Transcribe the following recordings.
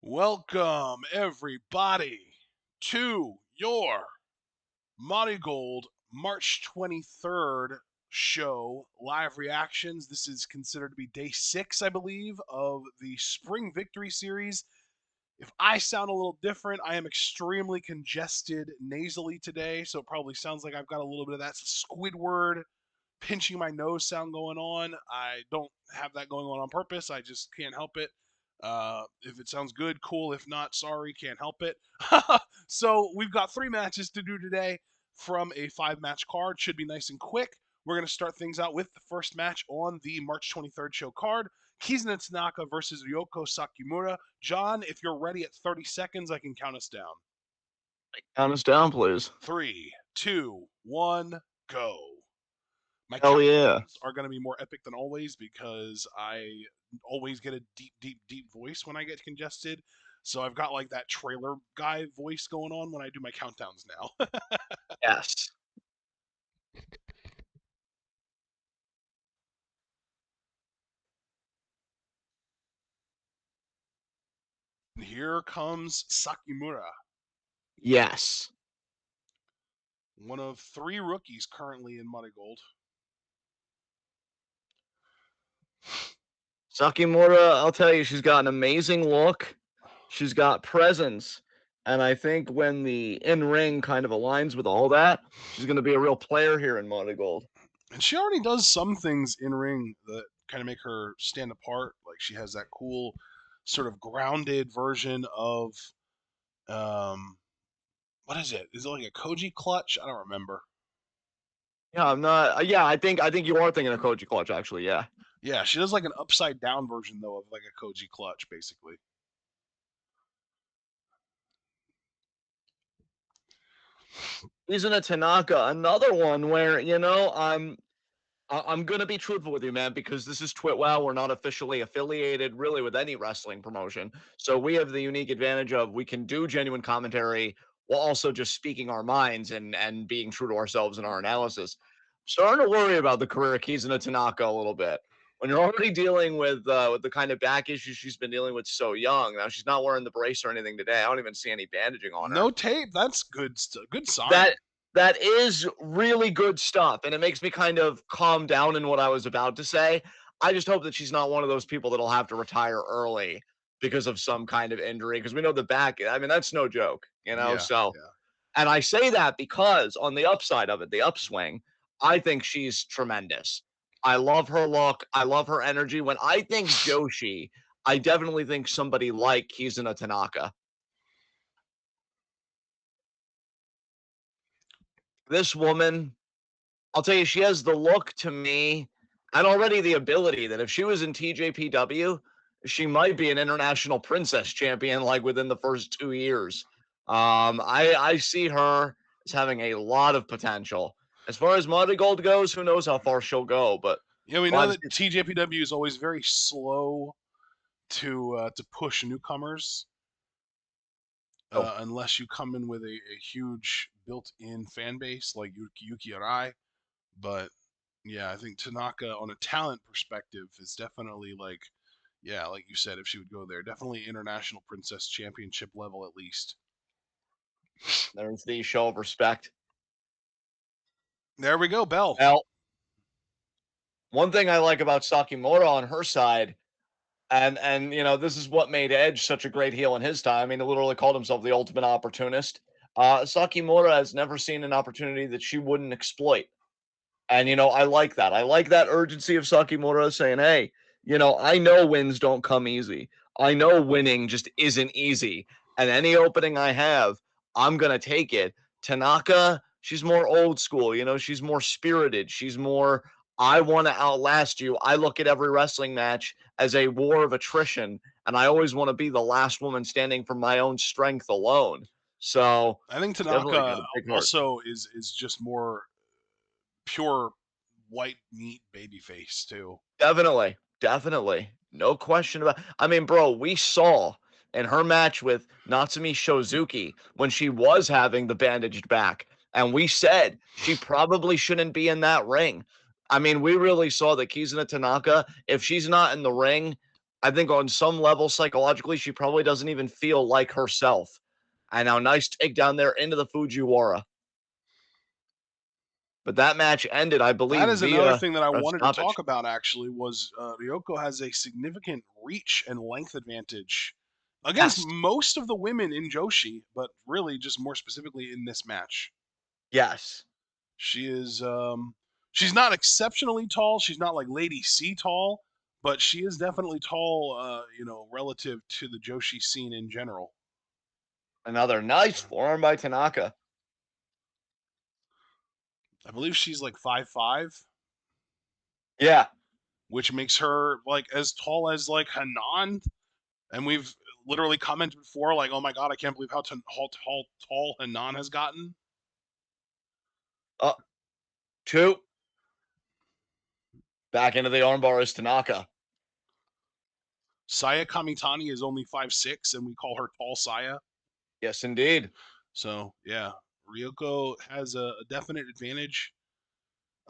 Welcome, everybody, to your MARIGOLD March 23rd show, live reactions. This is considered to be day 6, I believe, of the Spring Victory Series. If I sound a little different, I am extremely congested nasally today, so it probably sounds like I've got a little bit of that Squidward pinching my nose sound going on. I don't have that going on purpose. I just can't help it. If it sounds good, cool. If not, sorry, can't help it. So we've got 3 matches to do today from a 5-match card. Should be nice and quick. We're going to start things out with the first match on the March 23rd show card. Kizuna Tanaka versus Ryoko Sakimura. John, if you're ready at 30 seconds, I can count us down. Count us down, please. 3, 2, 1, go. My Hell yeah. countdowns are going to be more epic than always because I always get a deep voice when I get congested. So I've got like that trailer guy voice going on when I do my countdowns now. Yes. Here comes Sakimura, Yes. one of 3 rookies currently in MARIGOLD. Sakimura, I'll tell you, she's got an amazing look. She's got presence. And I think when the in-ring kind of aligns with all that, she's going to be a real player here in MARIGOLD. And she already does some things in ring that kind of make her stand apart. Like she has that cool sort of grounded version of what is it? Is it like a Koji clutch? I don't remember. Yeah, I'm not. Yeah, I think you are thinking of Koji Clutch, actually. Yeah. Yeah, she does like an upside down version though of like a Koji clutch, basically. Isn't Tanaka another one where I'm gonna be truthful with you, man, because this is TwitWow. We're not officially affiliated really with any wrestling promotion, so we have the unique advantage of we can do genuine commentary while also just speaking our minds and being true to ourselves in our analysis. Starting to worry about the career of Kizuna Tanaka a little bit. When you're already dealing with the kind of back issues she's been dealing with so young, now she's not wearing the brace or anything today. I don't even see any bandaging on her. No tape. That's good. Good sign. That is really good stuff, and it makes me kind of calm down in what I was about to say. I just hope that she's not one of those people that'll have to retire early because of some kind of injury, because we know the back, I mean, that's no joke, Yeah, so yeah. and I say that because on the upside of it, the upswing, I think she's tremendous. I love her look, I love her energy. When I think Joshi, I definitely think somebody like Kizuna Tanaka. This woman, I'll tell you, she has the look to me and already the ability that if she was in TJPW, she might be an international princess champion like within the first 2 years. I see her as having a lot of potential. As far as Gold goes, who knows how far she'll go, but Yeah, we know well, that TJPW is always very slow to push newcomers oh, unless you come in with a huge built-in fan base like Yuki Arai. But yeah, I think Tanaka on a talent perspective is definitely like, yeah, like you said, if she would go there, definitely international princess championship level at least. there's the show of respect. There we go, Bell. Now, one thing I like about Sakimura on her side, and this is what made Edge such a great heel in his time. I mean, he literally called himself the ultimate opportunist. Sakimura has never seen an opportunity that she wouldn't exploit. And I like that. I like that urgency of Sakimura saying, "Hey, I know wins don't come easy. I know winning just isn't easy. And any opening I have, I'm gonna take it." Tanaka, she's more old school. She's more spirited. She's more, I want to outlast you. I look at every wrestling match as a war of attrition, and I always want to be the last woman standing for my own strength alone. So I think she's definitely got Tanaka a big heart. also is just more pure white meat baby face too. Definitely. Definitely. No question about. I mean, bro, we saw in her match with Natsumi Shozuki when she was having the bandaged back, and we said she probably shouldn't be in that ring. I mean, we really saw that Kizuna Tanaka, if she's not in the ring, I think on some level, psychologically, she probably doesn't even feel like herself. And now, nice takedown there into the Fujiwara. But that match ended, I That believe, is another via thing that I a wanted to stoppage. talk about. Actually, was Ryoko has a significant reach and length advantage against Yes, most of the women in Joshi, but really just more specifically in this match. yes. She is she's not exceptionally tall. She's not like Lady C tall, but she is definitely tall. Relative to the Joshi scene in general. Another nice forearm by Tanaka. I believe she's like 5'5", Yeah, which makes her like as tall as like Hanan. And we've literally commented before, like, oh my god, I can't believe how tall Hanan has gotten. up, two. Back into the armbar is Tanaka. Saya Kamitani is only 5'6", and we call her Tall Saya. Yes, indeed. So yeah, Ryoko has a definite advantage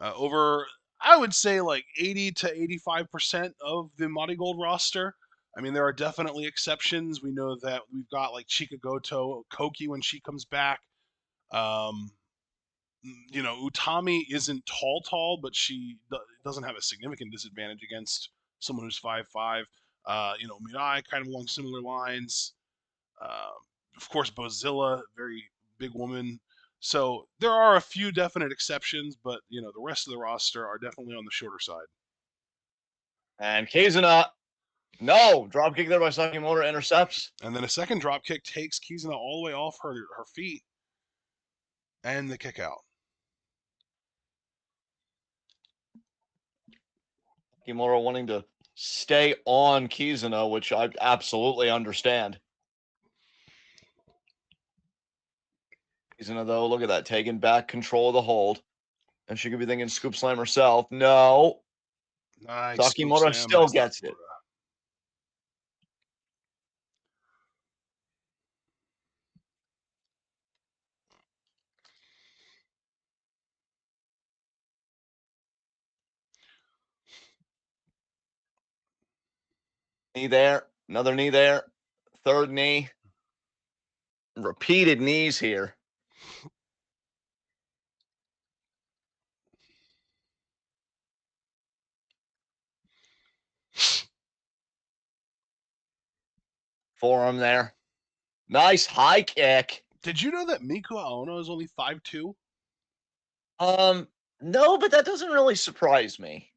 over, I would say, like 80 to 85% of the Marigold roster. I mean, there are definitely exceptions. We know that we've got like Chika Goto, Koki when she comes back. Um, Utami isn't tall, but she doesn't have a significant disadvantage against someone who's 5'5". Mirai kind of along similar lines. Uh, of course, Bozilla, very big woman. So there are a few definite exceptions, but the rest of the roster are definitely on the shorter side. And Kizuna, no, dropkick there by Sakimoto intercepts. And then a second drop kick takes Kizuna all the way off her feet, and the kick out. Sakimoto wanting to stay on Kizuna, which I absolutely understand. Kizuna, though, look at that, taking back control of the hold. And she could be thinking scoop slam herself. No. Nice scoop Sakimoto slam by still gets it. Sakimura. Knee there. Another knee there. Third knee. Repeated knees here. Forearm there. Nice high kick. Did you know that Miku Aono is only 5'2"? Um, no, but that doesn't really surprise me.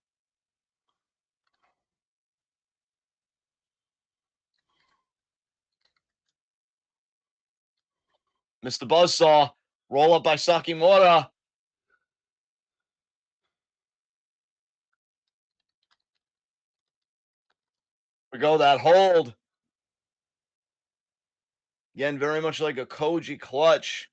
Missed the buzzsaw. Roll up by Sakimura. We go that hold. Again, very much like a Koji clutch.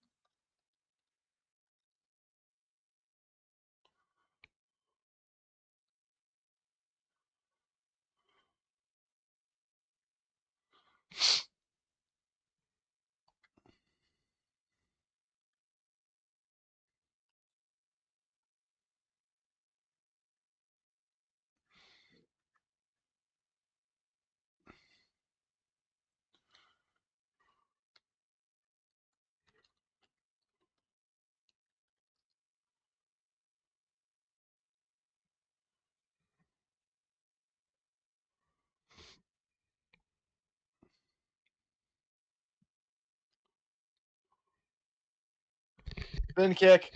Spin kick.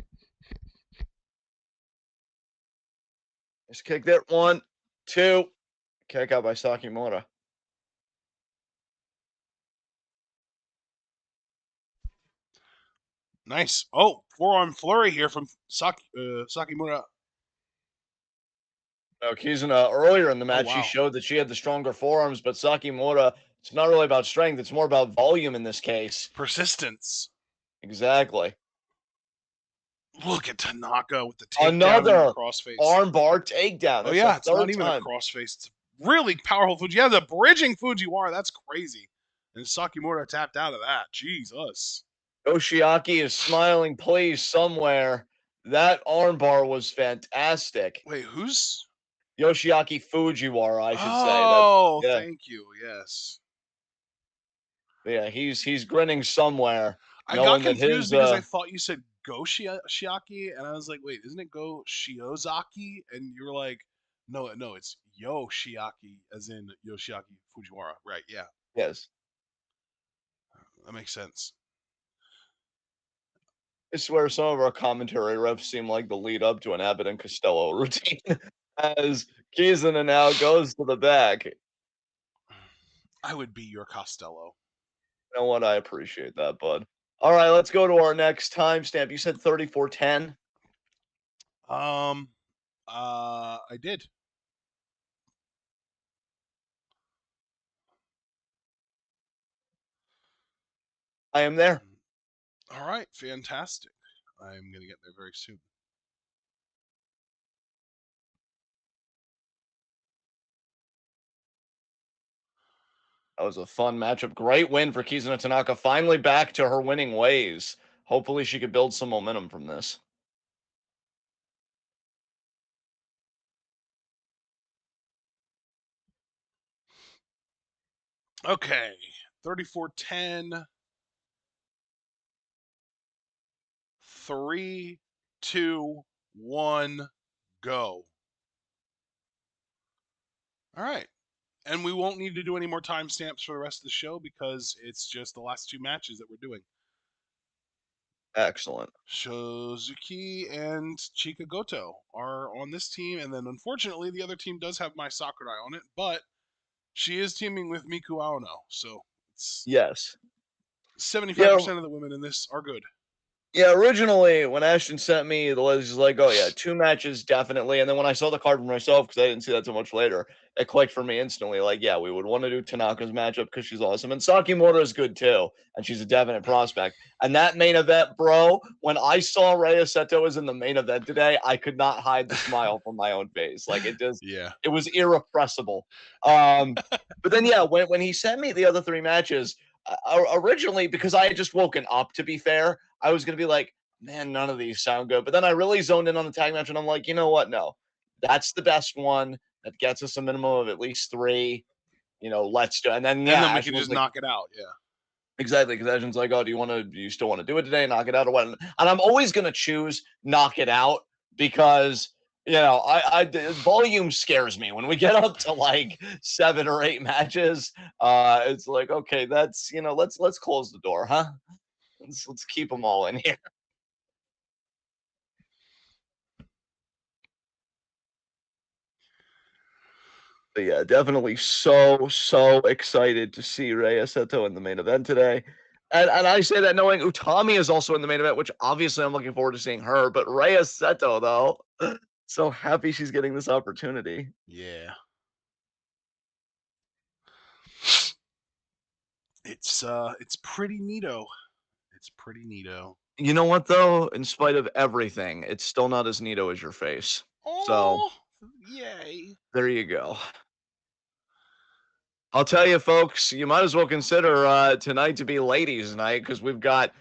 Just kick there. 1, 2. Kick out by Sakimura. Nice. Oh, forearm flurry here from Sakimura. No, Kizuna, earlier in the Oh, match, she wow. showed that she had the stronger forearms, but Sakimura, it's not really about strength. It's more about volume in this case. Persistence. Exactly. Look at Tanaka with the takedown into the Another crossface. armbar takedown. Oh, That's the yeah, it's not third even a time. crossface. It's really powerful Fuji. Yeah, the bridging Fujiwara. That's crazy. And Sakimura tapped out of that. Jesus. Yoshiaki is smiling please somewhere. That armbar was fantastic. Wait, who's Yoshiaki Fujiwara, I should say. That Oh, yeah, thank you. Yes. yeah, he's grinning somewhere, I got knowing that confused his because I thought you said Go Shiaki, and I was like, wait, isn't it Go Shiozaki? And you were like, no, no, it's Yoshiaki, as in Yoshiaki Fujiwara. Right? Yeah, yes. that makes sense. I swear some of our commentary reps seem like the lead up to an Abbott and Costello routine as Kizuna now goes to the back. You I would be your Costello. know what? I appreciate that, bud. All right, let's go to our next timestamp. You said 34:10. Um, I did. I am there. All right, fantastic. I'm gonna get there very soon. That was a fun matchup. Great win for Kizuna Tanaka. Finally back to her winning ways. Hopefully she could build some momentum from this. Okay, 34-10. 3, 2, 1, go. All right. And we won't need to do any more timestamps for the rest of the show because it's just the last two matches that we're doing. Excellent. Shozuki and Chika Goto are on this team, and then unfortunately the other team does have my Sakurai on it, but she is teaming with Miku Aono, so it's Yes. Yeah, 75% of the women in this are good. yeah, originally when Ashton sent me the list, he's like, "Oh yeah, 2 matches definitely." And then when I saw the card for myself, because I didn't see that so much later, it clicked for me instantly. Like, yeah, we would want to do Tanaka's matchup because she's awesome, and Sakimura is good too, and she's a definite prospect. And that main event, bro, when I saw Rhea Seto was in the main event today, I could not hide the smile from my own face. Like Yeah. it was irrepressible. But then yeah, when he sent me the other 3 matches, originally because I had just woken up, to be fair, I was gonna be like, man, none of these sound good. But then I really zoned in on the tag match, and I'm like, you know what? No, that's the best one. That gets us a minimum of at least 3. Let's do. And then And yeah, then we Ashton can was just like, knock it out. Yeah. exactly, because Ashton's like, oh, do you still want to do it today? Knock it out or what? And I'm always gonna choose knock it out because volume scares me when we get up to like 7 or 8 matches. It's like, okay, that's let's close the door, huh? Let's keep them all in here. But yeah, definitely so excited to see Rhea Seto in the main event today. And I say that knowing Utami is also in the main event, which obviously I'm looking forward to seeing her. But Rhea Seto, though, so happy she's getting this opportunity. Yeah. It's pretty neato. It's pretty neato. You know what, though? In spite of everything, it's still not as neato as your face. So Oh, yay. there you go. I'll tell you, folks, you might as well consider tonight to be ladies' night because we've got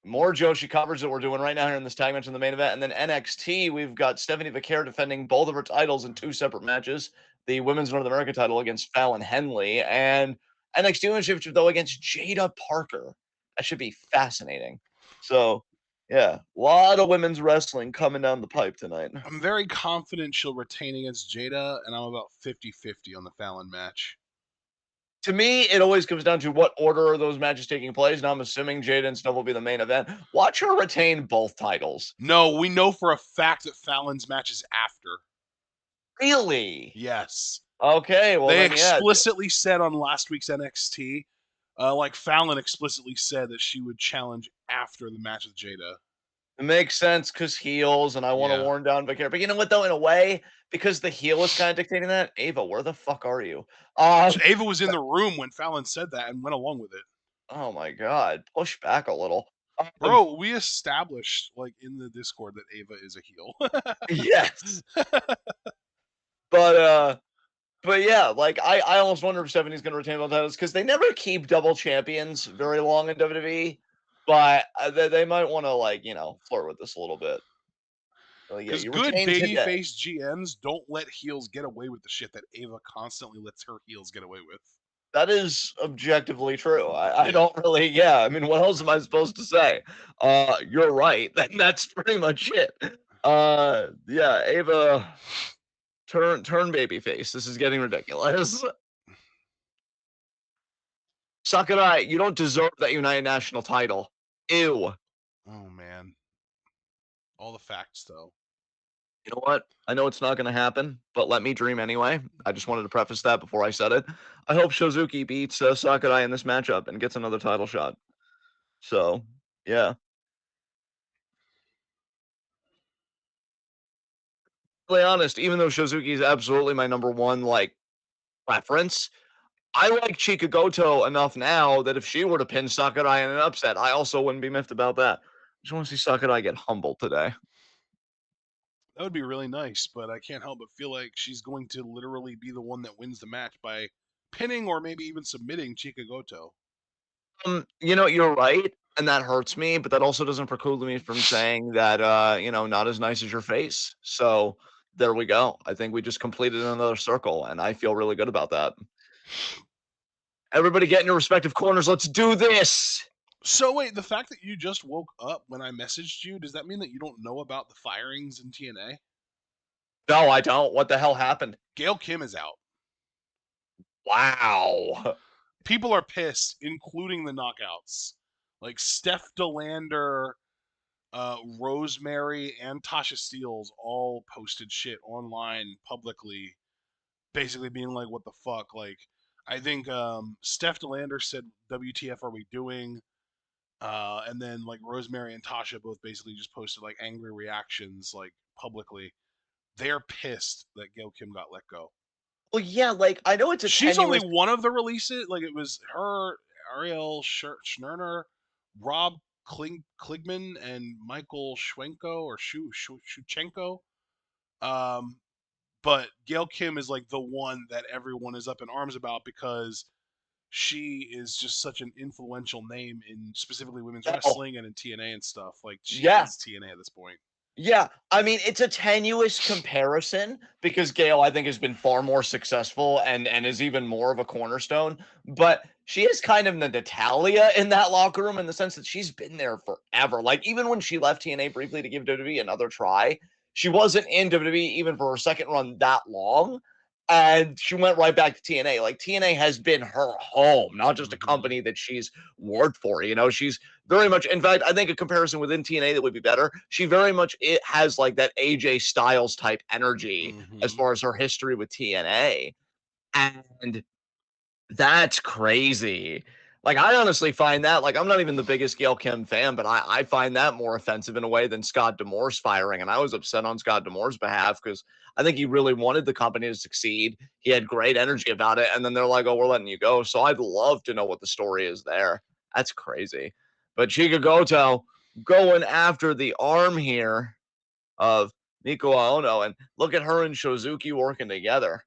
more Joshi covers that we're doing right now here in this tag match in the main event. And then NXT, we've got Stephanie Vaquer defending both of her titles in 2 separate matches. The Women's North America title against Fallon Henley and NXT Women's Championship, though, against Jada Parker. That should be fascinating. So, yeah, a lot of women's wrestling coming down the pipe tonight. I'm very confident she'll retain against Jada, and I'm about 50-50 on the Fallon match. To me, it always comes down to what order are those matches taking place. Now, I'm assuming Jada and stuff will be the main event. Watch her retain both titles. No, we know for a fact that Fallon's match is after. Really? Yes. Okay, well They then, yeah, explicitly said on last week's NXT, like Fallon explicitly said that she would challenge after the match with Jada. it makes sense because heels, and I want to Yeah. warn down Vaquer. But you know what, though, in a way, because the heel is kind of dictating that. Ava, where the fuck are you? Ava was in the room when Fallon said that and went along with it. Oh my God, push back a little. Um, Bro, we established like in the Discord that Ava is a heel. yes, but yeah, like I almost wonder if Stephanie's going to retain both titles because they never keep double champions very long in WWE. But they might want to flirt with this a little bit. Oh yeah, Because you good retained today. babyface GMs don't let heels get away with the shit that Ava constantly lets her heels get away with. That is objectively true. I Yeah. don't really, yeah. I mean, what else am I supposed to say? You're right. That's pretty much it. Yeah, Ava, turn baby face. This is getting ridiculous. Sakurai, you don't deserve that United National title. Ew. Oh man. All the facts though. You know what? I know it's not going to happen, but let me dream anyway. I just wanted to preface that before I said it. I hope Shozuki beats Sakurai in this matchup and gets another title shot. So, yeah. To be honest, even though Shozuki is absolutely my number one like preference, I like Chika Goto enough now that if she were to pin Sakurai in an upset, I also wouldn't be miffed about that. I just want to see Sakurai get humbled today. That would be really nice, but I can't help but feel like she's going to literally be the one that wins the match by pinning or maybe even submitting Chika Goto. You're right, and that hurts me, but that also doesn't preclude me from saying that not as nice as your face. So there we go. I think we just completed another circle, and I feel really good about that. Everybody get in your respective corners. Let's do this. So wait, the fact that you just woke up when I messaged you, does that mean that you don't know about the firings in TNA? No, I don't. What the hell happened? Gail Kim is out. Wow. People are pissed, including the knockouts. Like Steph Delander, Rosemary, and Tasha Steeles all posted shit online publicly, basically being like, "What the fuck?" Like, I think Steph Delander said, "WTF are we doing?" And then like Rosemary and Tasha both basically just posted like angry reactions like publicly. They're pissed that Gail Kim got let go. Well, yeah, like I know it's a She's only tenuous. one of the releases. Like it was her, Ariel Schnerner, Rob Kligman, and Michael Schwenko or Shuchenko. Um, but Gail Kim is like the one that everyone is up in arms about because she is just such an influential name in specifically women's Oh, wrestling and in TNA and stuff. Like she yeah. is TNA at this point. Yeah, I mean, it's a tenuous comparison because Gail, I think, has been far more successful and is even more of a cornerstone. But she is kind of the Natalia in that locker room in the sense that she's been there forever. Like even when she left TNA briefly to give WWE another try, she wasn't in WWE even for her second run that long. And she went right back to TNA. Like TNA has been her home, not just a Mm-hmm. company that she's worked for. She's very much. In fact, I think a comparison within TNA that would be better. She very much it has like that AJ Styles type energy as Mm-hmm. far as her history with TNA, and that's crazy. Like I honestly find that like I'm not even the biggest Gail Kim fan, but I find that more offensive in a way than Scott Demore's firing. And I was upset on Scott Demore's behalf because I think he really wanted the company to succeed. He had great energy about it, and then they're like, "Oh, we're letting you go." So I'd love to know what the story is there. That's crazy. But Chica Goto going after the arm here of Miko Aono, and look at her and Shozuki working together.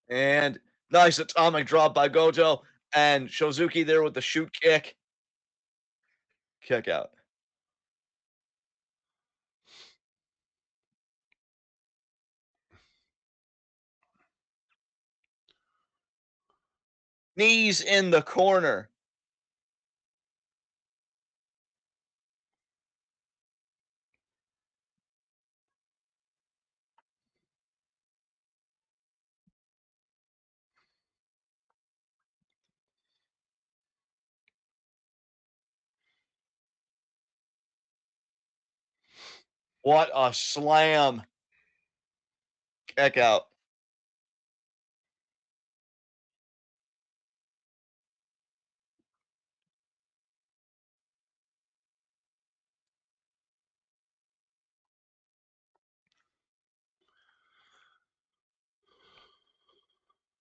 And nice atomic drop by Goto. And Shozuki there with the shoot kick. Kick out. Knees in the corner. What a slam. Kick out.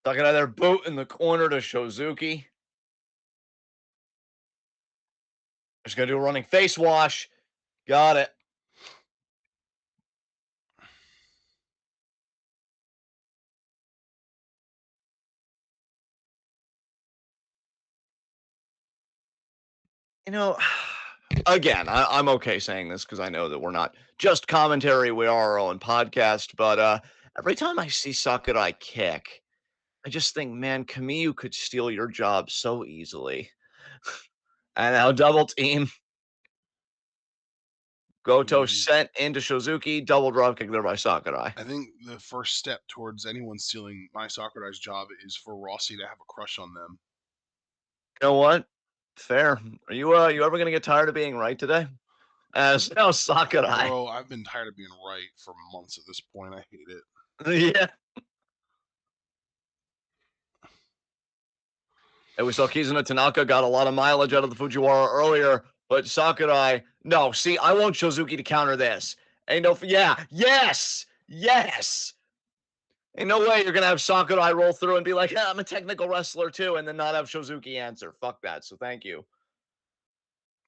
Talking another boot in the corner to Shozuki. Just gonna do a running face wash. Got it. You know, again, I'm okay saying this because I know that we're not just commentary, we are our own podcast, but every time I see Sakurai kick, I just think, man, Kamiyu could steal your job so easily. And now double team, I Goto mean, sent into Shizuki, double drop kick there by Sakurai. I think the first step towards anyone stealing my Sakurai's job is for Rossi to have a crush on them. You know what? Fair. Are you ever gonna get tired of being right today? As now Sakurai. Bro, I've been tired of being right for months at this point. I hate it. Yeah. And we saw Kizuna Tanaka got a lot of mileage out of the Fujiwara earlier, but Sakurai, no, see, I want Shizuki to counter this. Ain't no, yeah, yes, yes. Ain't no way you're gonna have Sakurai roll through and be like, yeah, I'm a technical wrestler too, and then not have Shizuki answer. Fuck that. So thank you.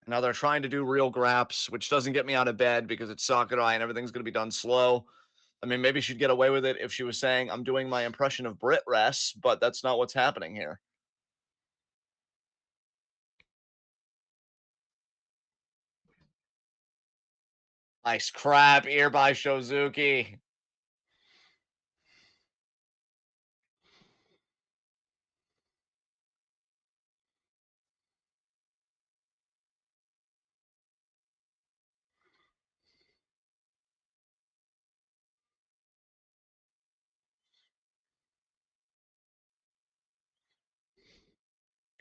Now they're trying to do real graps, which doesn't get me out of bed because it's Sakurai and everything's gonna be done slow. I mean, maybe she'd get away with it if she was saying, I'm doing my impression of Brit Rest, but that's not what's happening here. Nice crap ear by Shozuki.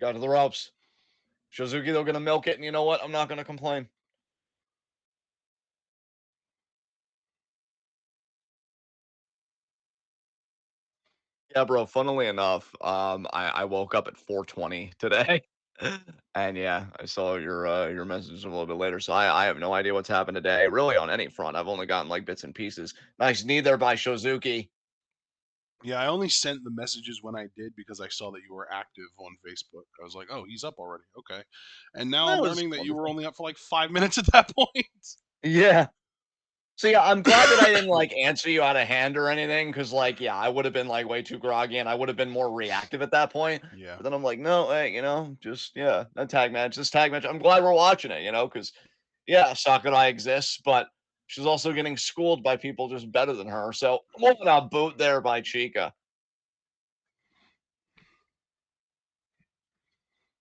Got to the ropes. Shizuki, they're going to milk it, and you know what? I'm not going to complain. Yeah, bro. Funnily enough, I woke up at 4:20 today, and yeah, I saw your message a little bit later. So I have no idea what's happened today, really on any front. I've only gotten like bits and pieces. Nice knee there by Shizuki. Yeah, I only sent the messages when I did because I saw that you were active on Facebook. I was like, oh, he's up already. Okay. And now I'm That was learning that you were wonderful. only up for like 5 minutes at that point. Yeah. So yeah, I'm glad that I didn't like answer you out of hand or anything, because like yeah, I would have been like way too groggy and I would have been more reactive at that point. Yeah. But then I'm like, no, hey, just yeah, that tag match, this tag match. I'm glad we're watching it, because yeah, Sakurai exists, but she's also getting schooled by people just better than her. So moving on boot there by Chica.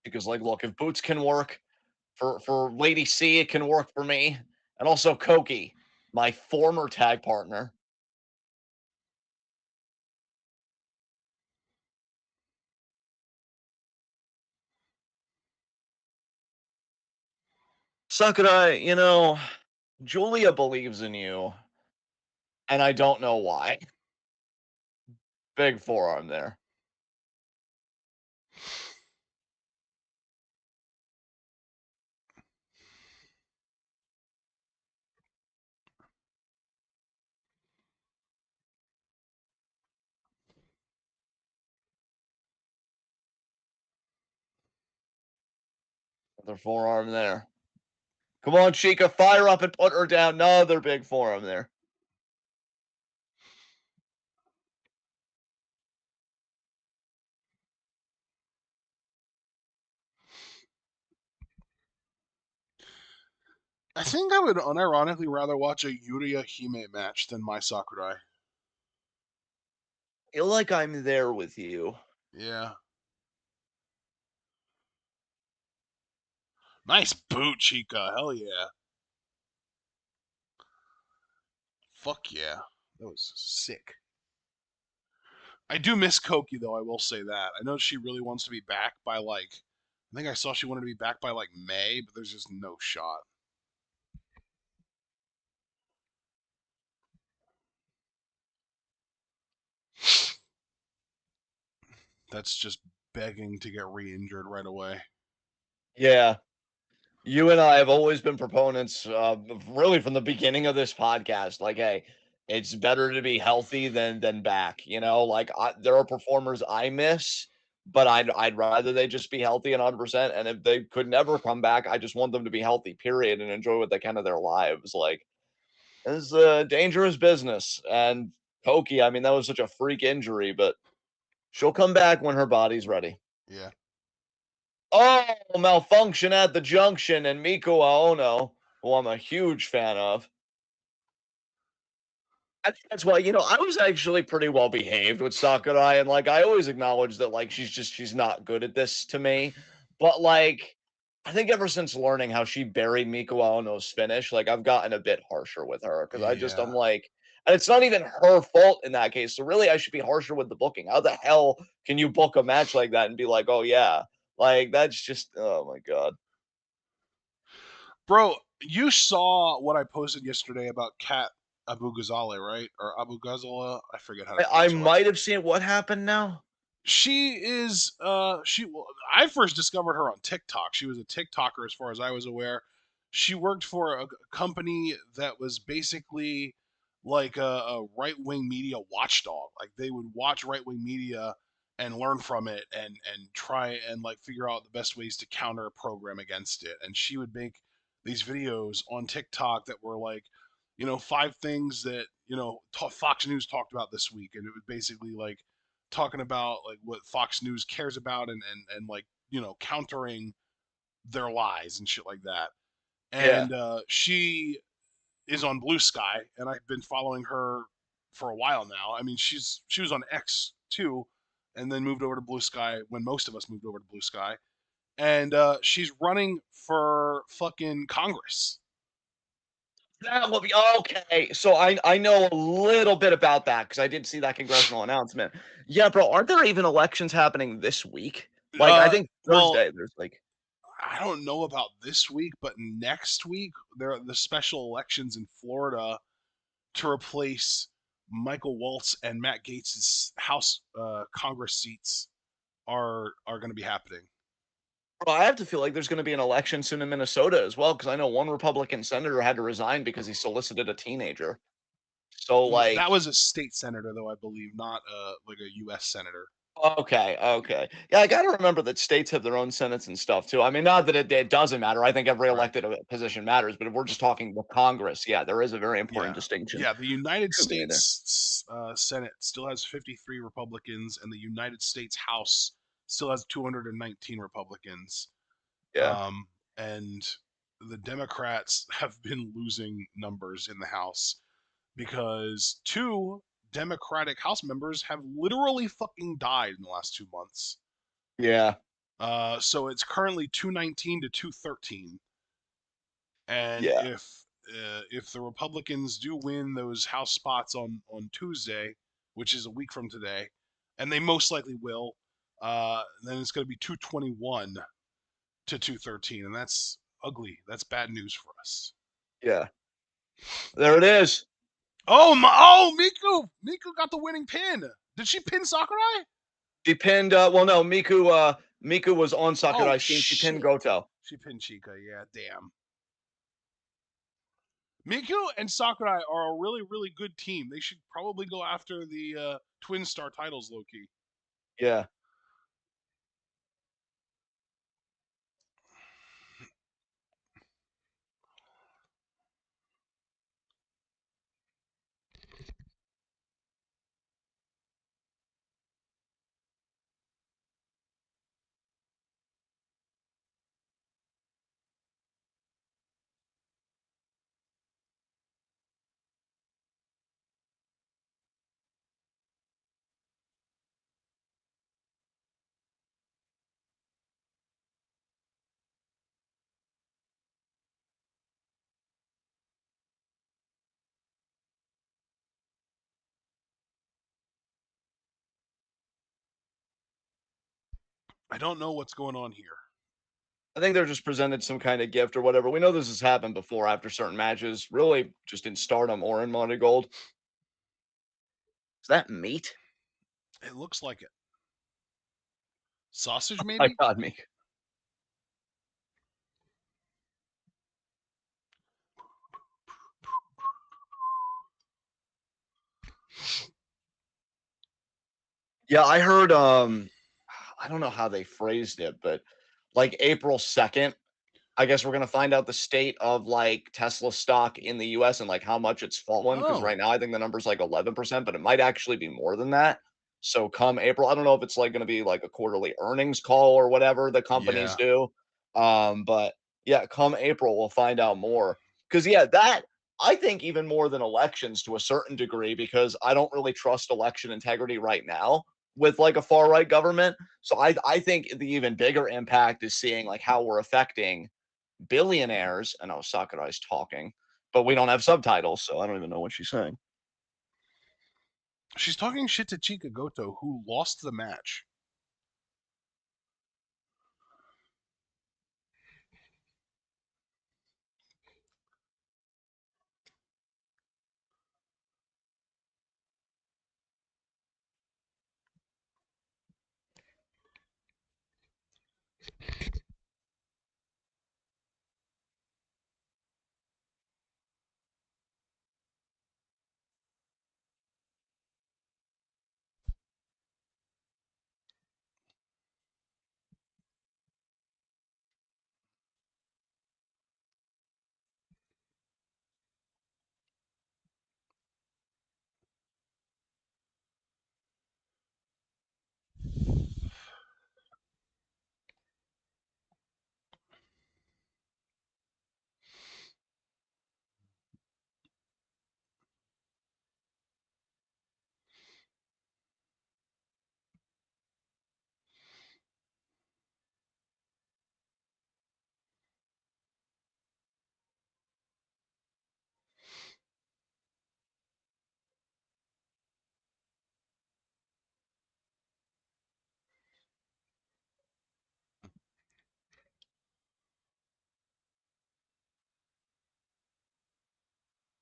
Because like, look, if boots can work for Lady C, it can work for me. And also Koki, my former tag partner. Sakurai, Julia believes in you, and I don't know why. Big forearm there. Another forearm there. Come on, Chica, fire up and put her down. Another big forearm there. I think I would unironically rather watch a Yuria Hime match than my Sakurai. Feel like I'm there with you. Yeah. Nice boot, Chica. Hell yeah. Fuck yeah. That was sick. I do miss Koki though, I will say that. I know she really wants to be back by like I think I saw she wanted to be back by like May, but there's just no shot. That's just begging to get re-injured right away. Yeah. You and I have always been proponents, really from the beginning of this podcast. Like, hey, it's better to be healthy than back. Like there are performers I miss but I'd rather they just be healthy and 100%. And if they could never come back, I just want them to be healthy, period, and enjoy what they can of their lives. Like, this is a dangerous business. And Pokey, I mean, that was such a freak injury, but she'll come back when her body's ready. Yeah. Oh, malfunction at the junction, and Miku Aono, who I'm a huge fan of. I think that's why, I was actually pretty well behaved with Sakurai, and like I always acknowledge that like she's not good at this to me. But like I think ever since learning how she buried Miku Aono's finish, like I've gotten a bit harsher with her because I'm Yeah. like, and it's not even her fault in that case. So really I should be harsher with the booking. How the hell can you book a match like that and be like, oh yeah, like that's just oh my god. Bro, you saw what I posted yesterday about Kat Abu Ghazaleh, right? Or Abu Ghazala? I forget how to I pronounce her last might name. have seen what happened now. She is well, I first discovered her on TikTok. She was a TikToker as far as I was aware. She worked for a company that was basically like a right-wing media watchdog. Like they would watch right-wing media and learn from it and try and like figure out the best ways to counter a program against it. And she would make these videos on TikTok that were like, five things that, Fox News talked about this week, and it was basically like talking about like what Fox News cares about and like countering their lies and shit like that. Yeah. And she is on Blue Sky, and I've been following her for a while now. I mean, she was on X too, and then moved over to Blue Sky when most of us moved over to Blue Sky. And she's running for fucking Congress. That will be okay. So I know a little bit about that because I did see that congressional announcement. Yeah, bro, aren't there even elections happening this week? Like, I Uh, think well, Thursday there's like I don't know about this week, but next week there are the special elections in Florida to replace Michael Waltz and Matt Gaetz's House Congress seats are going to be happening. bro, I have to feel like there's gonna be an election soon in Minnesota as well because I know one Republican senator had to resign because he solicited a teenager. So That like was a state senator, though I believe, not like a U.S. senator. okay, okay. Yeah, I gotta remember that states have their own senates and stuff too. I mean, not that it doesn't matter. I think every Right. elected position matters, but if we're just talking the Congress, yeah, there is a very important Yeah. distinction. Yeah. The United True me there. States Senate still has 53 Republicans, and the United States House still has 219 Republicans. Yeah, Um, and the Democrats have been losing numbers in the House because two Democratic House members have literally fucking died in the last 2 months. yeah, So it's currently 219 to 213, and yeah. if the Republicans do win those House spots on Tuesday, which is a week from today, and they most likely will, then it's going to be 221 to 213, and that's ugly. That's bad news for us. Yeah, there it is. Oh my! Oh, Miku got the winning pin. Did she pin Sakurai? She pinned. Well, no, Miku was on Oh Sakurai's team. She pinned shit! Goto. She pinned Chica. Yeah, damn. Miku and Sakurai are a really, really good team. They should probably go after the Twin Star titles, Loki. Yeah, I don't know what's going on here. I think they're just presented some kind of gift or whatever. We know this has happened before after certain matches, really just in Stardom or in Money Gold. Is that meat? It looks like it. Sausage, My maybe? God, meat. Yeah, I heard. I don't know how they phrased it, but like April 2nd, I guess we're gonna find out the state of like Tesla stock in the US and like how much it's fallen. Because Oh, right now I think the number's like 11%, but it might actually be more than that. So come April, I don't know if it's like gonna be like a quarterly earnings call or whatever the companies yeah. do. But yeah, come April, we'll find out more. Because yeah, that I think even more than elections to a certain degree, because I don't really trust election integrity right now with like a far right government. So I think the even bigger impact is seeing like how we're affecting billionaires. And know Sakurai's talking, but we don't have subtitles, so I don't even know what she's saying. She's talking shit to Chika Goto, who lost the match.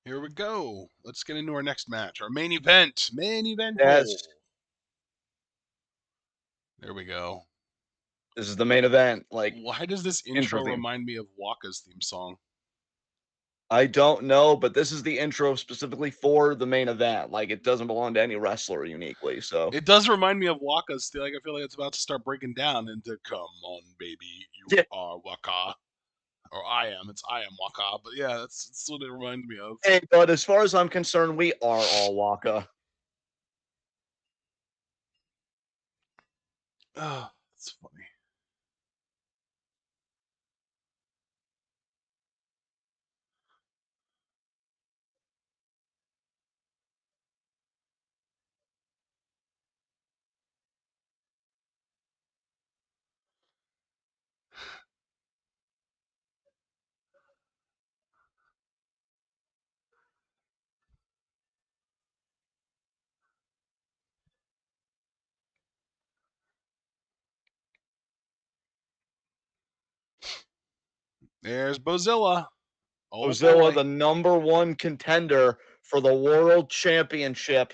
Here we go. Let's get into our next match. Our main event. Main event Yes, hole. There we go. this is the main event, like Why does this intro intro theme. remind me of Waka's theme song? I don't know, but this is the intro specifically for the main event. Like it doesn't belong to any wrestler uniquely. So It does remind me of Waka's. Like I feel like it's about to start breaking down into "Come on, baby, you yeah. are Waka," or "I am." It's "I am Waka," but yeah, that's what it reminds me of. Hey, but as far as I'm concerned, we are all Waka. Oh, that's funny. There's Bozilla. Oh Ozilla, boy. the number one contender for the world championship.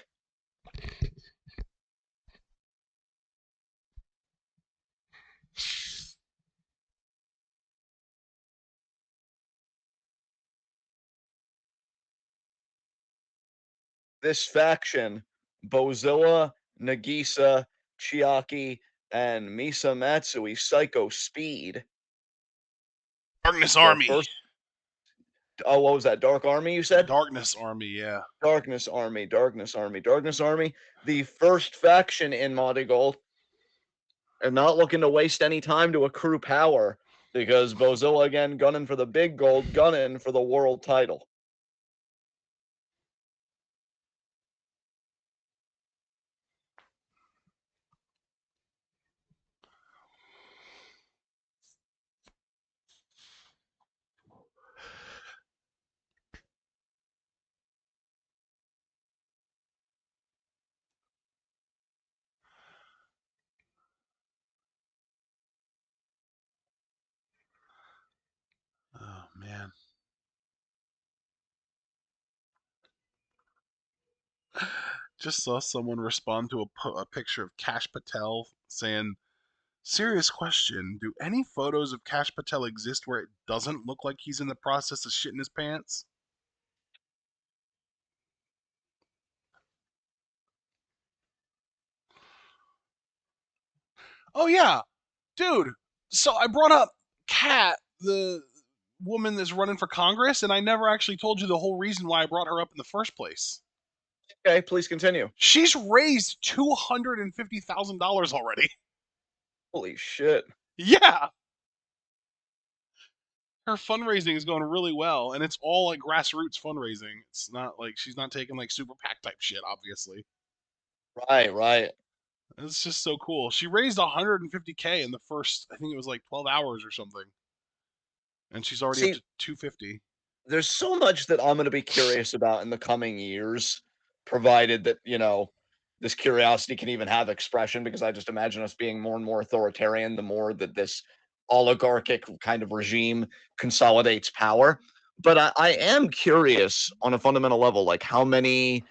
This faction, Bozilla, Nagisa, Chiaki, and Misa Matsui Psycho Speed. Darkness The Army. first, oh, what was that? Dark Army, you said? Darkness Army, yeah. Darkness Army, Darkness Army, Darkness Army. The first faction in MARIGOLD are not looking to waste any time to accrue power because Bozilla again gunning for the big gold, gunning for the world title. Oh man. Just saw someone respond to a picture of Cash Patel saying, "Serious question. Do any photos of Cash Patel exist where it doesn't look like he's in the process of shitting his pants?" Oh yeah, dude. So I brought up Kat, the woman that's running for Congress, and I never actually told you the whole reason why I brought her up in the first place. Okay, please continue. She's raised $250,000 already. Holy shit. Yeah, her fundraising is going really well, and it's all like grassroots fundraising. It's not like she's not taking like super PAC type shit, obviously. Right, right. It's just so cool. She raised 150K in the first, I think it was like 12 hours or something, and she's already up See, to 250. there's so much that I'm gonna be curious about in the coming years, provided that, this curiosity can even have expression, because I just imagine us being more and more authoritarian the more that this oligarchic kind of regime consolidates power. But I am curious on a fundamental level, like how many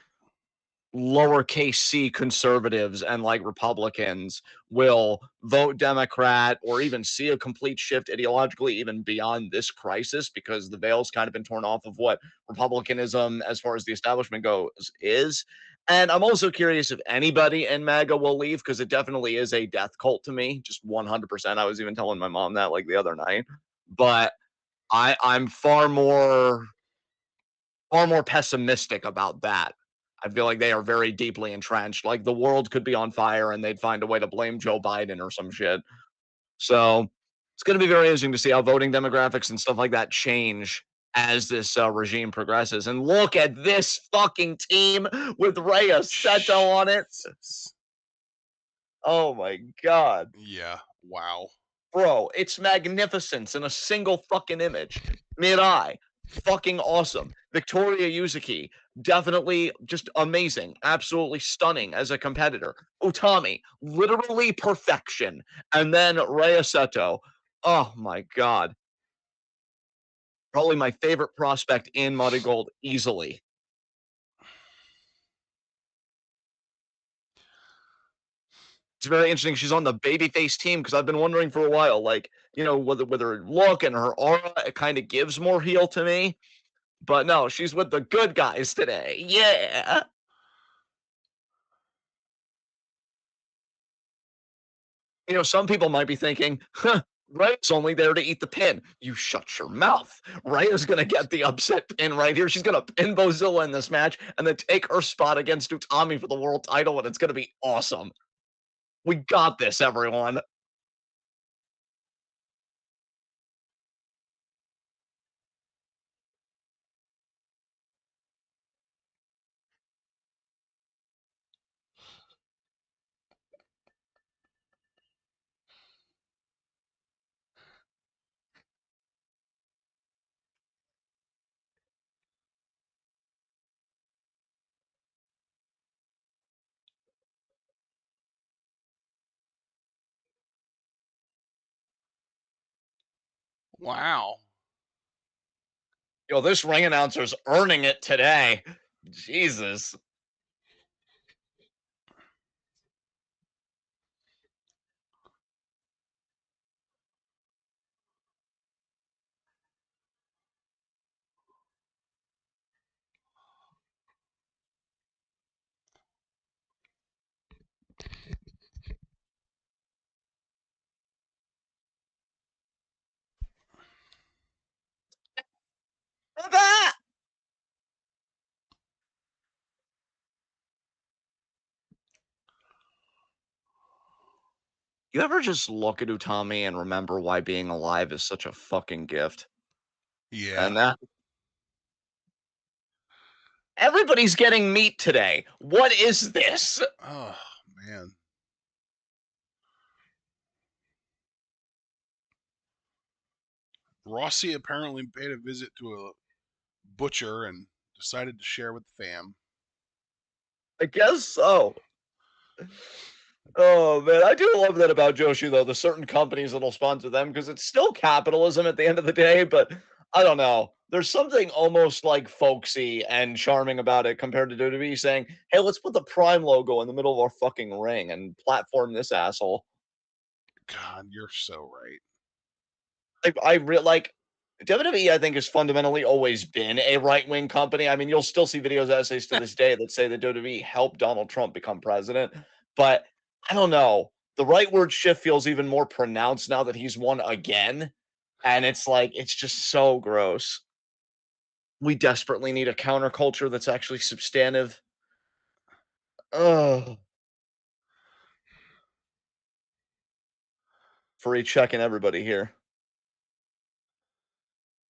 lowercase c conservatives and like Republicans will vote Democrat or even see a complete shift ideologically even beyond this crisis, because the veil's kind of been torn off of what Republicanism, as far as the establishment goes, is. And I'm also curious if anybody in MAGA will leave, because it definitely is a death cult to me, just 100%. I was even telling my mom that like the other night. But I'm far more pessimistic about that. I feel like they are very deeply entrenched. Like the world could be on fire and they'd find a way to blame Joe Biden or some shit. So it's going to be very interesting to see how voting demographics and stuff like that change as this regime progresses. And look at this fucking team with Rhea Seto on it. Jesus. Oh my god. Yeah. Wow. Bro, it's magnificence in a single fucking image. Mirai, fucking awesome. Victoria Yuzuki, definitely just amazing. Absolutely stunning as a competitor. Utami, literally perfection. And then Rhea Seto. Oh my god. Probably my favorite prospect in MARIGOLD easily. It's very interesting. She's on the babyface team because I've been wondering for a while, like, with her look and her aura, it kind of gives more heel to me. But no, she's with the good guys today. Yeah. Some people might be thinking, huh, Raya's only there to eat the pin. You shut your mouth. Raya's going to get the upset pin right here. She's going to pin Bozilla in this match and then take her spot against Utami for the world title, and it's going to be awesome. We got this, everyone. Wow. This ring announcer's earning it today. Jesus. You ever just look at Utami and remember why being alive is such a fucking gift? Yeah. And that everybody's getting meat today. What is this? Oh, man. Rossi apparently paid a visit to a butcher and decided to share with the fam. I guess so. Oh man, I do love that about Joshi though. The certain companies that'll sponsor them, because it's still capitalism at the end of the day. But I don't know. There's something almost like folksy and charming about it compared to WWE saying, "Hey, let's put the Prime logo in the middle of our fucking ring and platform this asshole." God, you're so right. Like WWE. I think has fundamentally always been a right wing company. I mean, you'll still see videos essays to this day that say that WWE helped Donald Trump become president, but I don't know. The rightward shift feels even more pronounced now that he's won again, and it's like it's just so gross. We desperately need a counterculture that's actually substantive. Ugh. Free checking everybody here.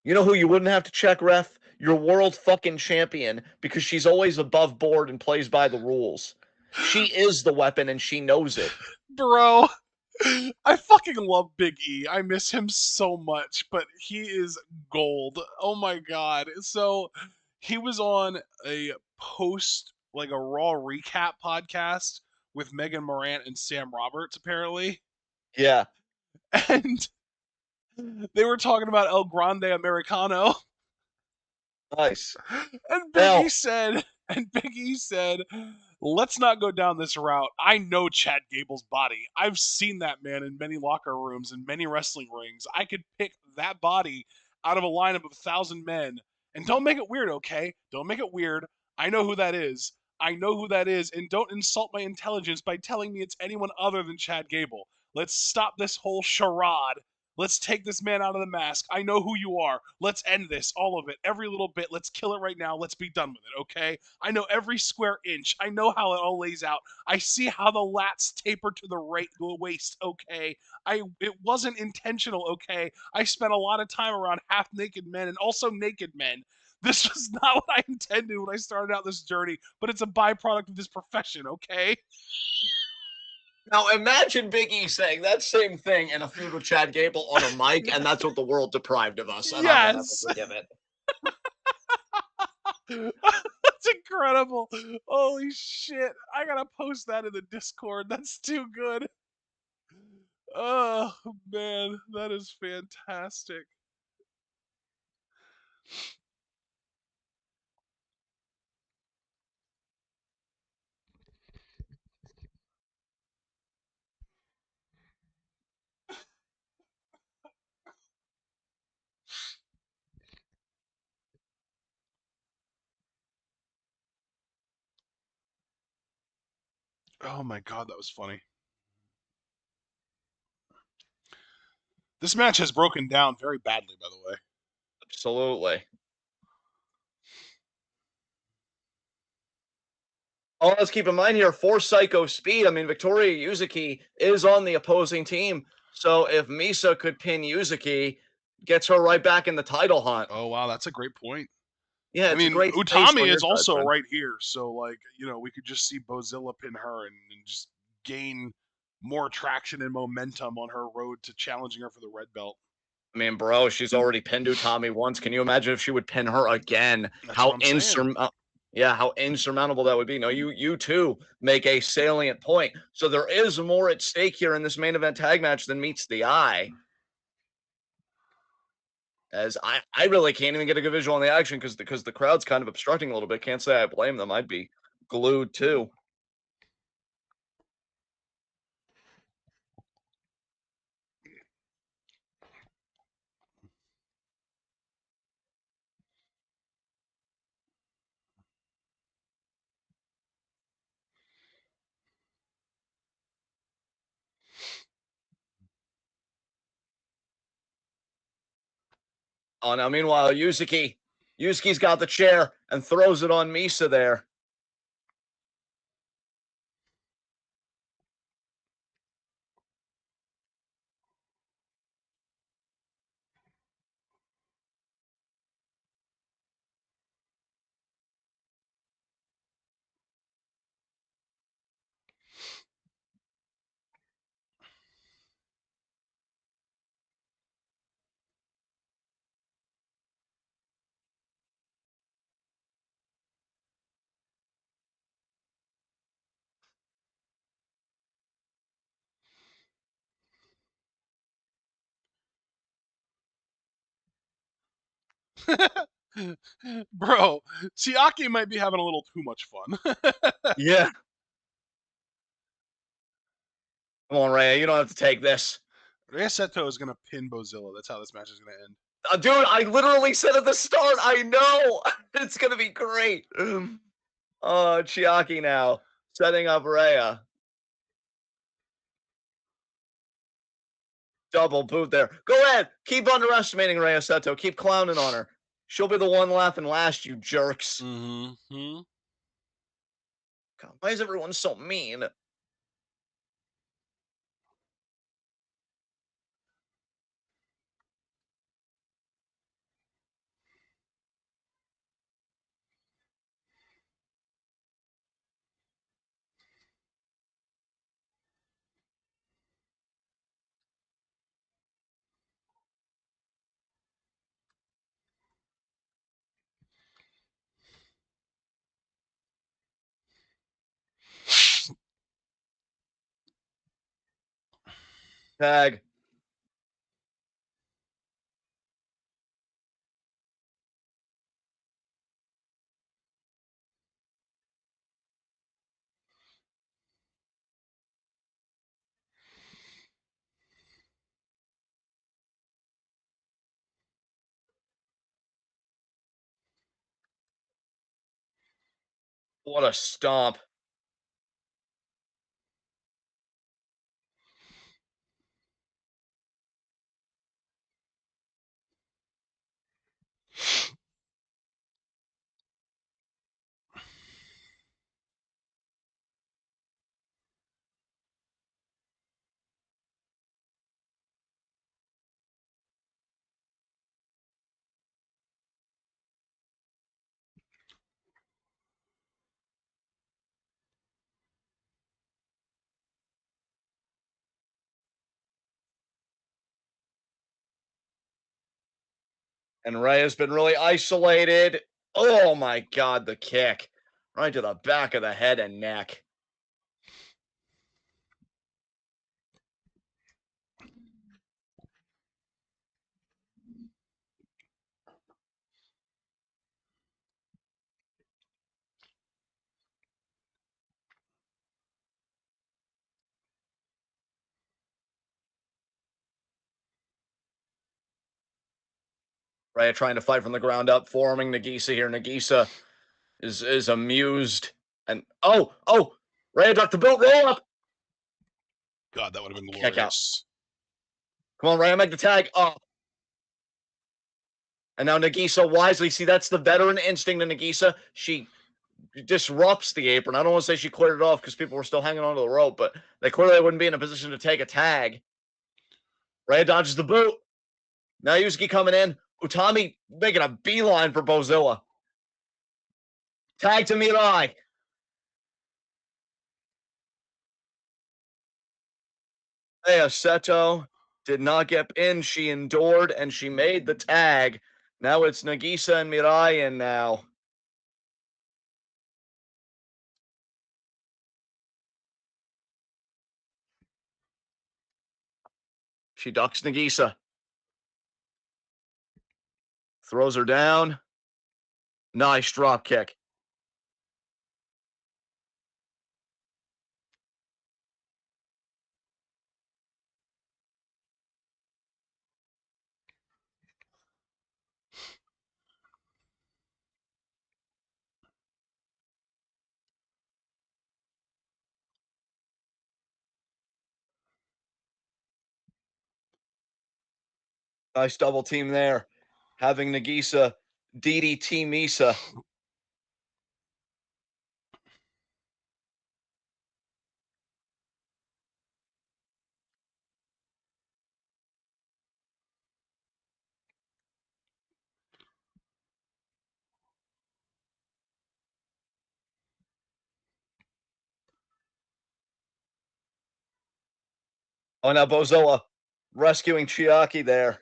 You know who you wouldn't have to check, ref? Your world fucking champion, because she's always above board and plays by the rules. She is the weapon and she knows it. Bro, I fucking love Big E. I miss him so much, but he is gold. Oh my god. So he was on a like a Raw recap podcast with Megan Morant and Sam Roberts, apparently. Yeah, And they were talking about El Grande Americano. nice. And Now, Big E said, let's not go down this route. I know Chad Gable's body. I've seen that man in many locker rooms and many wrestling rings. I could pick that body out of a lineup of 1,000 men. And don't make it weird, okay? Don't make it weird. I know who that is. I know who that is. And don't insult my intelligence by telling me it's anyone other than Chad Gable. Let's stop this whole charade. Let's take this man out of the mask. I know who you are. Let's end this, all of it, every little bit. Let's kill it right now. Let's be done with it, okay? I know every square inch. I know how it all lays out. I see how the lats taper to the waist, okay? It wasn't intentional, okay? I spent a lot of time around half naked men and also naked men. This was not what I intended when I started out this journey, but it's a byproduct of this profession, okay? now imagine Big E saying that same thing in a feud with Chad Gable on a mic, and that's what the world deprived of us, and I will never Yes. forgive it. That's incredible. Holy shit. I gotta post that in the Discord. That's too good. Oh, man. That is fantastic. Oh my god, that was funny. This match has broken down very badly, by the way. Absolutely. Oh, let's keep in mind here for Psycho Speed. I mean, Victoria Yuzuki is on the opposing team. So if Misa could pin Yuzuki, gets her right back in the title hunt. Oh wow, that's a great point. Yeah, I it's a mean, great space Utami on your is side, also friend. right here, so like, we could just see Bozilla pin her and just gain more traction and momentum on her road to challenging her for the red belt. I mean, bro, she's already pinned Utami once. Can you imagine if she would pin her again? That's what I'm saying. How insurmountable that would be. No, you too make a salient point. So there is more at stake here in this main event tag match than meets the eye. As I really can't even get a good visual on the action because the crowd's kind of obstructing a little bit. Can't say I blame them. I'd be glued too. Oh, now meanwhile, Yuzuki's got the chair and throws it on Misa there. Bro, Siaki might be having a little too much fun. Yeah. Come on, Rhea, you don't have to take this. Rhea Seto is gonna pin Bozilla. That's how this match is gonna end. Dude, I literally said at the start, I know. It's going to be great. Oh, Chiaki now setting up Rhea. double boot there. Go ahead. Keep underestimating Rhea Seto. Keep clowning on her. She'll be the one laughing last, you jerks. Mm-hmm. God, why is everyone so mean? Tag. What a stomp. And Ray has been really isolated. Oh my God, the kick. Right to the back of the head and neck. Ray trying to fight from the ground up, forming Nagisa here. Nagisa is amused. And Ray ducked the boot, roll up. God, that would have been Kick out. glorious. Come on, Ray, make the tag. Oh. And now Nagisa wisely, see, that's the veteran instinct in Nagisa. She disrupts the apron. I don't want to say she cleared it off because people were still hanging onto the rope, but they clearly wouldn't be in a position to take a tag. Ray dodges the boot. Now Yusuke coming in. Utami making a beeline for Bozilla. Tag to Mirai. Hey, Seto did not get in. She endured and she made the tag. Now it's Nagisa and Mirai in now. She ducks Nagisa. Throws her down. Nice drop kick. Nice double team there. Having Nagisa DDT Misa. Oh, now Bozoa rescuing Chiaki there.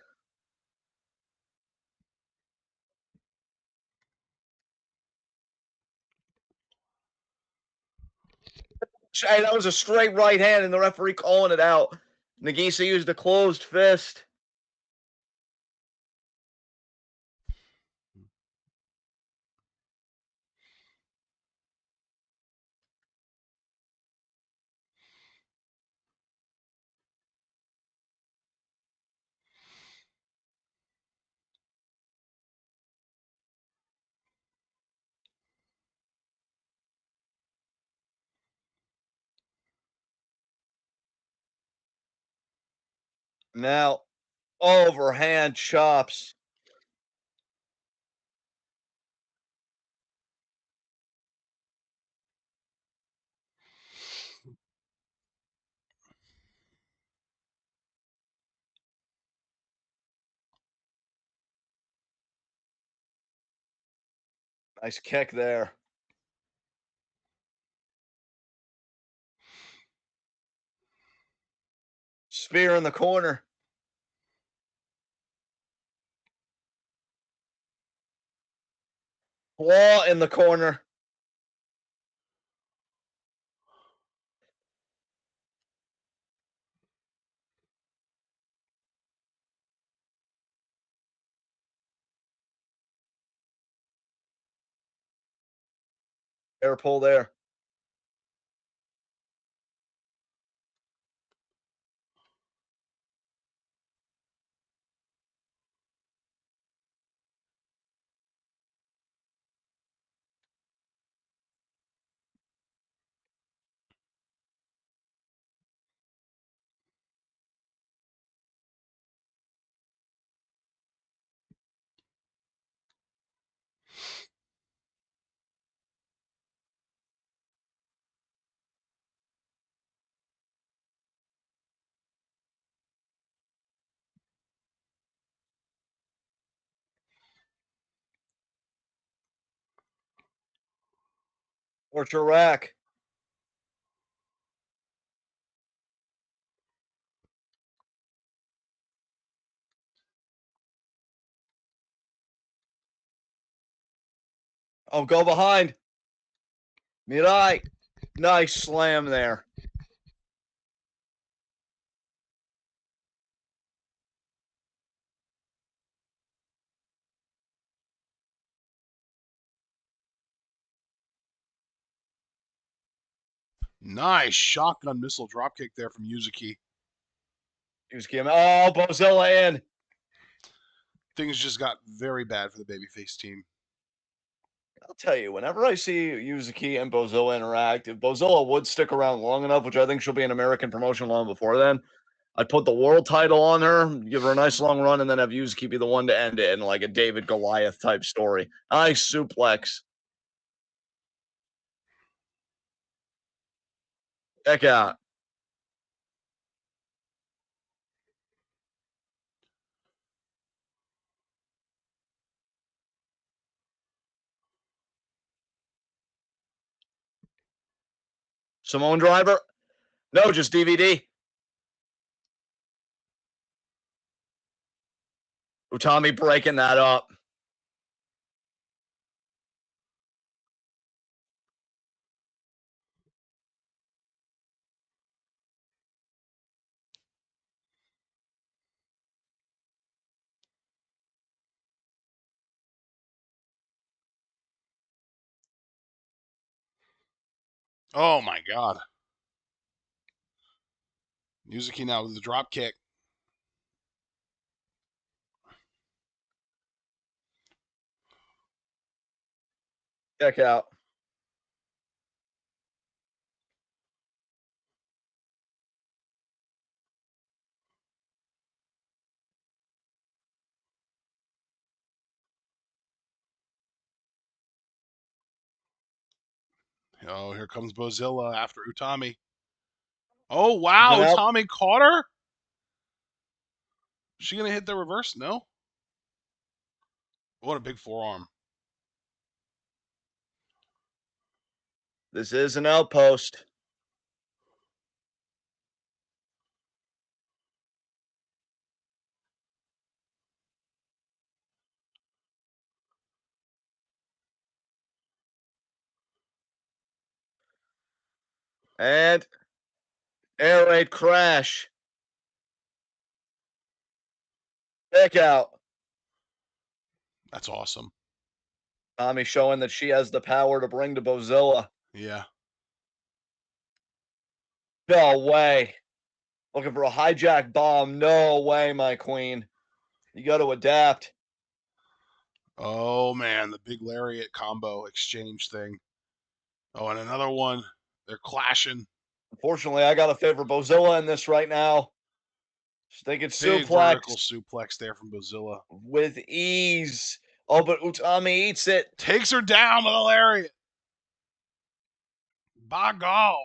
Hey, that was a straight right hand, and the referee calling it out. Nagisa used a closed fist. Now, overhand chops. Nice kick there. Spear in the corner. Claw in the corner. Air pull there. Torture rack. Oh, go behind. Mirai. Nice slam there. Nice shotgun missile dropkick there from Yuzuki. Oh, Bozilla in. Things just got very bad for the babyface team. I'll tell you, whenever I see Yuzuki and Bozilla interact, if Bozilla would stick around long enough, which I think she'll be an American promotion long before then, I'd put the world title on her, give her a nice long run, and then have Yuzuki be the one to end it in like a David Goliath type story. Nice suplex. Check out. Simone Driver? No, just DVD. Utami breaking that up. Oh my god. Yuzuki now with the drop kick. Check out. Oh, here comes Bozilla after Utami. Oh wow, Then out. Utami caught her. She gonna hit the reverse? No. What a big forearm. This is an outpost. And air raid crash. Check out. That's awesome. Tommy showing that she has the power to bring to Bozilla. Yeah. No way. Looking for a hijack bomb. No way, my queen. You got to adapt. Oh man, the big lariat combo exchange thing. Oh, and another one. They're clashing. Unfortunately, I got to favor Bozilla in this right now. They could Big suplex vertical suplex there from Bozilla. with ease. Oh, but Utami eats it. Takes her down with a lariat. By God.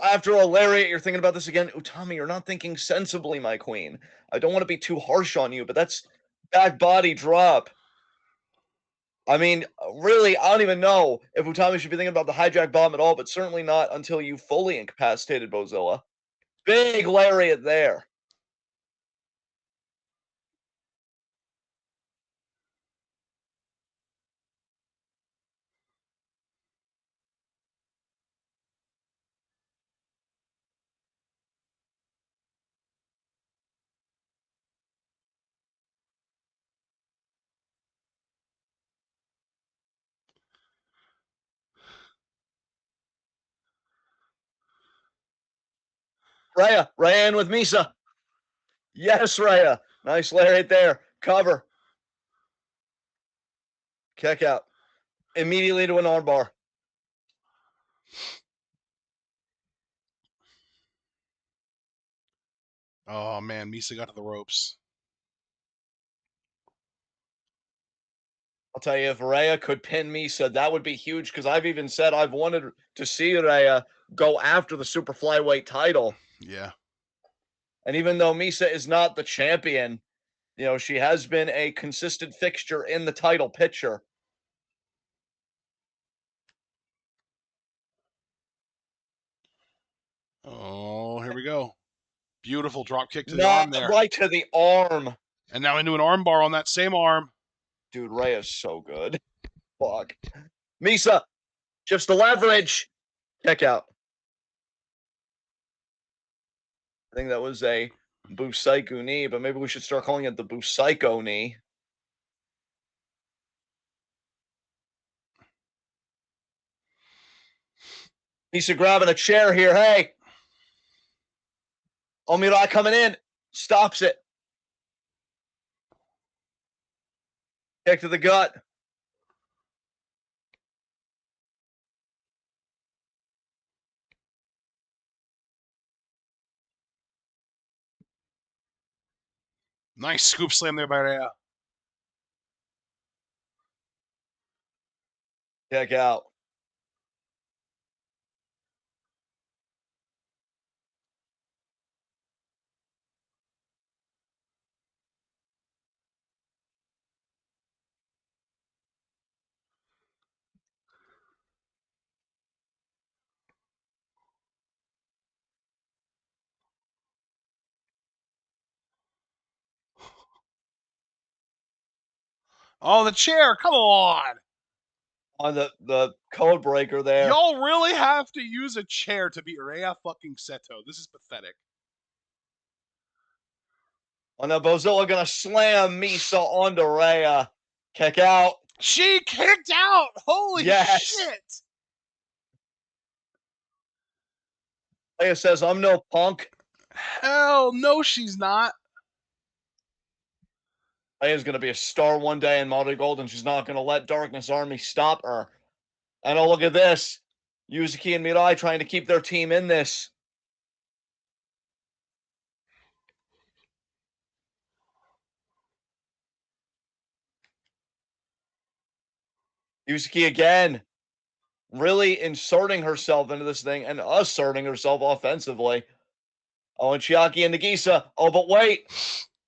After a lariat, you're thinking about this again. Utami, you're not thinking sensibly, my queen. I don't want to be too harsh on you, but that's back body drop. I mean, really, I don't even know if Utami should be thinking about the hijack bomb at all, but certainly not until you fully incapacitated Bozilla. Big lariat there. Rhea in with Misa. Yes, Rhea. Nice lariat there. Cover. Kick out. Immediately to an armbar. Oh, man. Misa got to the ropes. I'll tell you, if Rhea could pin Misa, that would be huge because I've even said I've wanted to see Rhea go after the super flyweight title. Yeah. And even though Misa is not the champion, she has been a consistent fixture in the title picture. Oh, here we go. Beautiful drop kick to the Not arm there. right to the arm. And now into an arm bar on that same arm. Dude, Rhea's so good. Fuck. Misa, just the leverage. Kick out. I think that was a Busaiku knee, but maybe we should start calling it the Busaiko knee. Misa grabbing a chair here. Hey. Omirai coming in. Stops it. Kick to the gut. Nice scoop slam there by Rhea. Kick out. Oh, the chair. Come on. On the code breaker there. Y'all really have to use a chair to beat Rhea fucking Seto. This is pathetic. Oh, now Bozilla gonna slam Misa onto Rhea. Kick out. She kicked out. Holy shit. Rhea says, I'm no punk. Hell no, she's not. Rhea's gonna be a star one day in MARIGOLD, and she's not gonna let Darkness Army stop her. And oh, look at this. Yuzuki and Mirai trying to keep their team in this. Yuzuki again. Really inserting herself into this thing and asserting herself offensively. Oh, and Chiaki and Nagisa. Oh, but wait.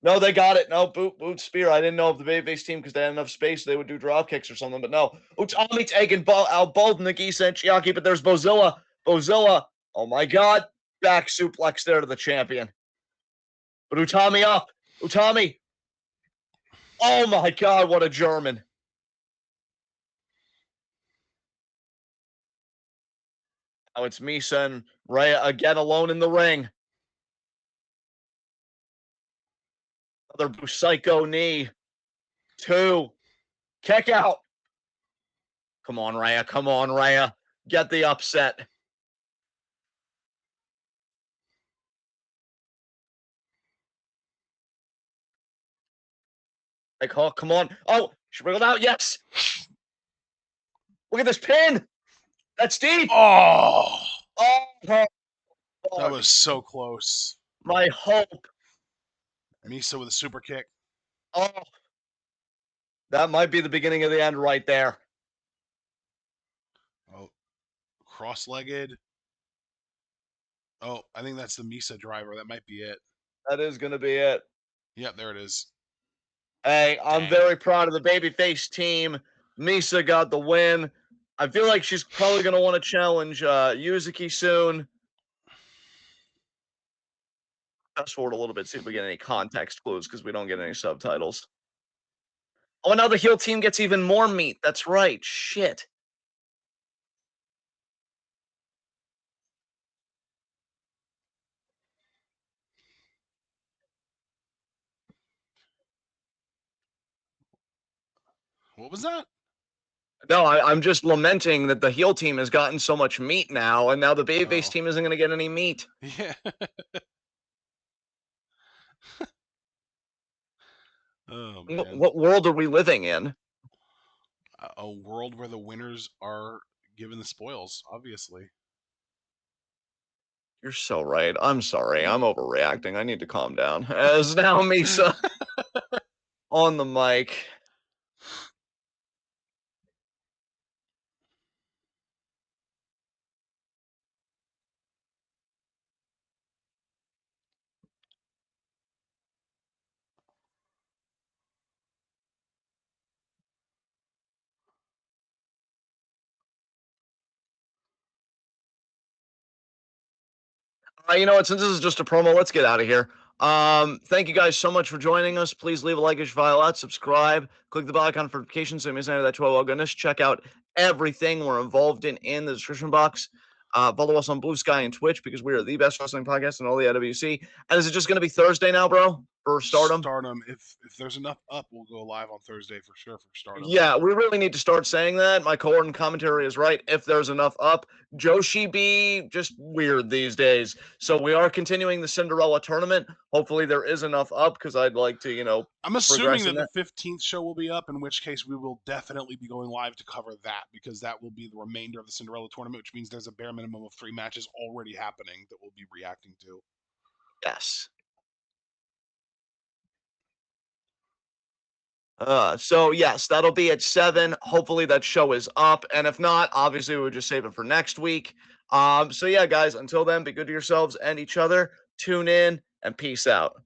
No, they got it. No, boot spear. I didn't know if the babyface team, because they had enough space, they would do drop kicks or something. But no. Utami taking out both Nagisa and Chiaki, but there's Bozilla. Bozilla. Oh my God. Back suplex there to the champion. But Utami up. Utami. Oh my God, what a German. Now it's Misa and Rhea again alone in the ring. Another Busaiko knee. 2. Kick out. Come on, Rhea. Come on, Rhea. Get the upset. Like, oh, come on. Oh, she wriggled out. Yes. Look at this pin. That's deep. Oh, Oh, that fuck. was so close. My hope. Misa with a super kick. Oh, that might be the beginning of the end right there. Oh, cross-legged. Oh, I think that's the Misa driver. That might be it. That is going to be it. Yep, there it is. Hey, I'm Dang. very proud of the babyface team. Misa got the win. I feel like she's probably going to want to challenge Yuzuki soon. Fast forward a little bit, see if we get any context clues because we don't get any subtitles. Oh, now the heel team gets even more meat. That's right. Shit. What was that? No, I'm just lamenting that the heel team has gotten so much meat now, and now the babyface Oh, team isn't going to get any meat. yeah. Oh man. What world are we living in? A world where the winners are given the spoils, obviously. You're so right. I'm sorry. I'm overreacting. I need to calm down. As now Misa on the mic. You know what? Since this is just a promo, let's get out of here. Thank you guys so much for joining us. Please leave a like if you file out, subscribe, click the bell icon for notifications so you miss any of that 12 goodness. Check out everything we're involved in the description box. Follow us on Blue Sky and Twitch because we are the best wrestling podcast in all the IWC. And is it just going to be Thursday now, bro, for Stardom? Stardom. If there's enough up, we'll go live on Thursday for sure for Stardom. Yeah, we really need to start saying that. My coordinating commentary is right. If there's enough up, Joshi be just weird these days. So we are continuing the Cinderella tournament. Hopefully there is enough up because I'd like to, I'm assuming progress in that the that. 15th show will be up, in which case we will definitely be going live to cover that because that will be the remainder of the Cinderella tournament, which means there's a bare minimum of 3 matches already happening that we'll be reacting to. Yes. So yes, that'll be at 7. Hopefully that show is up. And if not, obviously we'll just save it for next week. So yeah, guys, until then, be good to yourselves and each other. Tune in and peace out.